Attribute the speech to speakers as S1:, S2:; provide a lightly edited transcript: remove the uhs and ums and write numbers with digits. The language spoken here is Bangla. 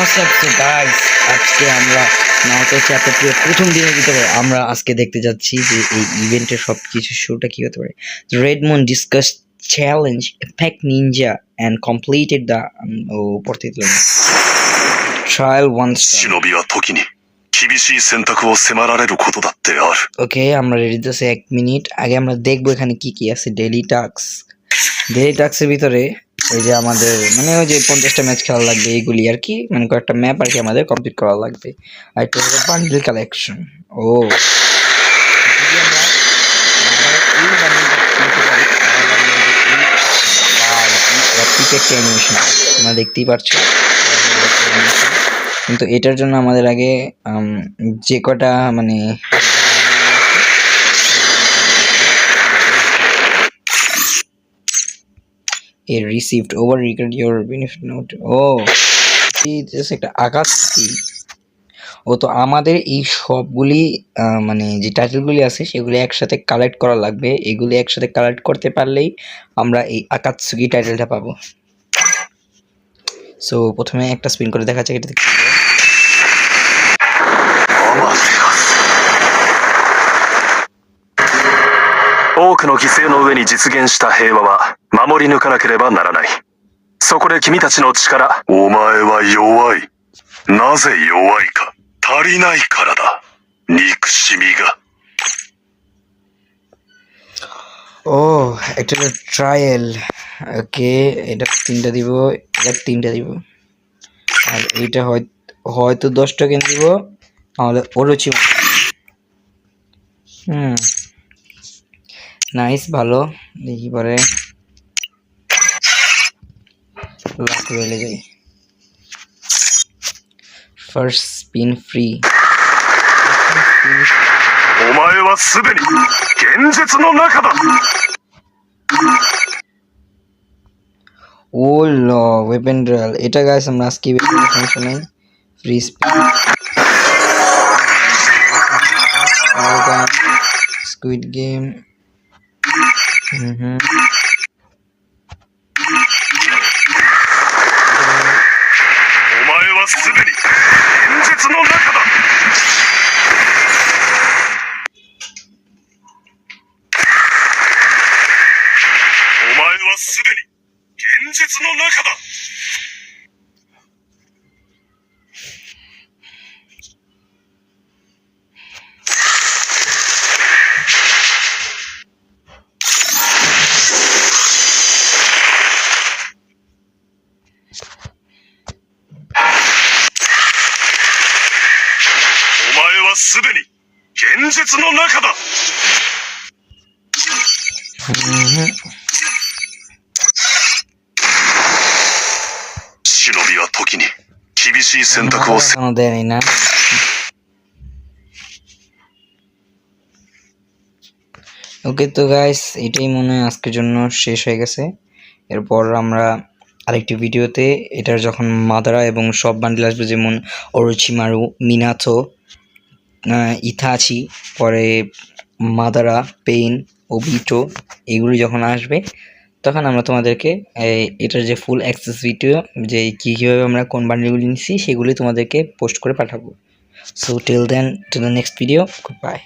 S1: So guys, আজকে আমরা নারুতো চ্যাপ্টার 2 এর প্রথম দিনের ভিতরে আমরা আজকে দেখতে যাচ্ছি যে এই ইভেন্টের সবকিছু শুরুটা কি হতে পারে। Red Moon discussed challenge Apex Ninja and completed the trial once.
S2: 忍びは時に厳しい選択を迫られることだってある。
S1: Okay, আমরা রেডি তো 1 মিনিট আগে আমরা দেখবো এখানে কি কি আছে। ডেইলি টাস্কের ভিতরে এই যে আমাদের মানে ওই যে 50টা ম্যাচ খেলা লাগবে এইগুলি আর কি, মানে কয়েকটা ম্যাপ আর কি আমাদের কমপ্লিট করা লাগবে। আর এটা হলো বান্ডেল কালেকশন। ও তোমরা দেখতেই পারছো, কিন্তু এটার জন্য আমাদের আগে যে কটা মানে received over record your benefit note. একটা আকাশি। ও তো আমাদের এই সবগুলি মানে যে টাইটেলগুলি আছে সেগুলি একসাথে কালেক্ট করা লাগবে। এগুলি একসাথে কালেক্ট করতে পারলেই আমরা এই আকাতসুগি টাইটেলটা পাবো। সো প্রথমে একটা স্পিন করে দেখা যাক এটা কি হবে।
S2: 多くの犠牲の上に実現した平和は守り抜かなければならない。そこで君たちの力。お前は弱い。なぜ弱いか。足りないからだ。憎しみが。
S1: একটা ট্রায়াল। ওকে, এটা 3টা দিব, এটা 3টা দিব, আর এটা হয়তো 10 টোকেন দিব, তাহলে ওরোচি। নাইস, ভালো। দেখি পরে লাক রইলে যাই। First spin free.
S2: お前はすでに現実の中だ。
S1: ও ল ওয়েপন ড্রাল। এটা গাইস আমরা আজকে সমস্যা নাই। Free spin squid game.
S2: お前はすでに現実の中だ。お前はすでに現実の中だ。すでに現実の中だ。忍びは時に厳しい選択をせ。
S1: দেয়নি না। ওকে তো গাইস, এটাই মনে হয় আজকের জন্য শেষ হয়ে গেছে। এরপর আমরা আরেকটি ভিডিওতে এটার যখন মাদারা এবং সব বান্ডেল আসবে, যেমন ওরোচিমারু, মিনাতো, ইথাচি, পরে মাদারা, পেইন, ওবিটো, এগুলি যখন আসবে তখন আমরা তোমাদেরকে এটার যে ফুল অ্যাক্সেস ভিডিও, যে কীভাবে আমরা কোন বান্ডেলগুলি নিচ্ছি সেগুলি তোমাদেরকে পোস্ট করে পাঠাবো। So till then, to the next video, good by.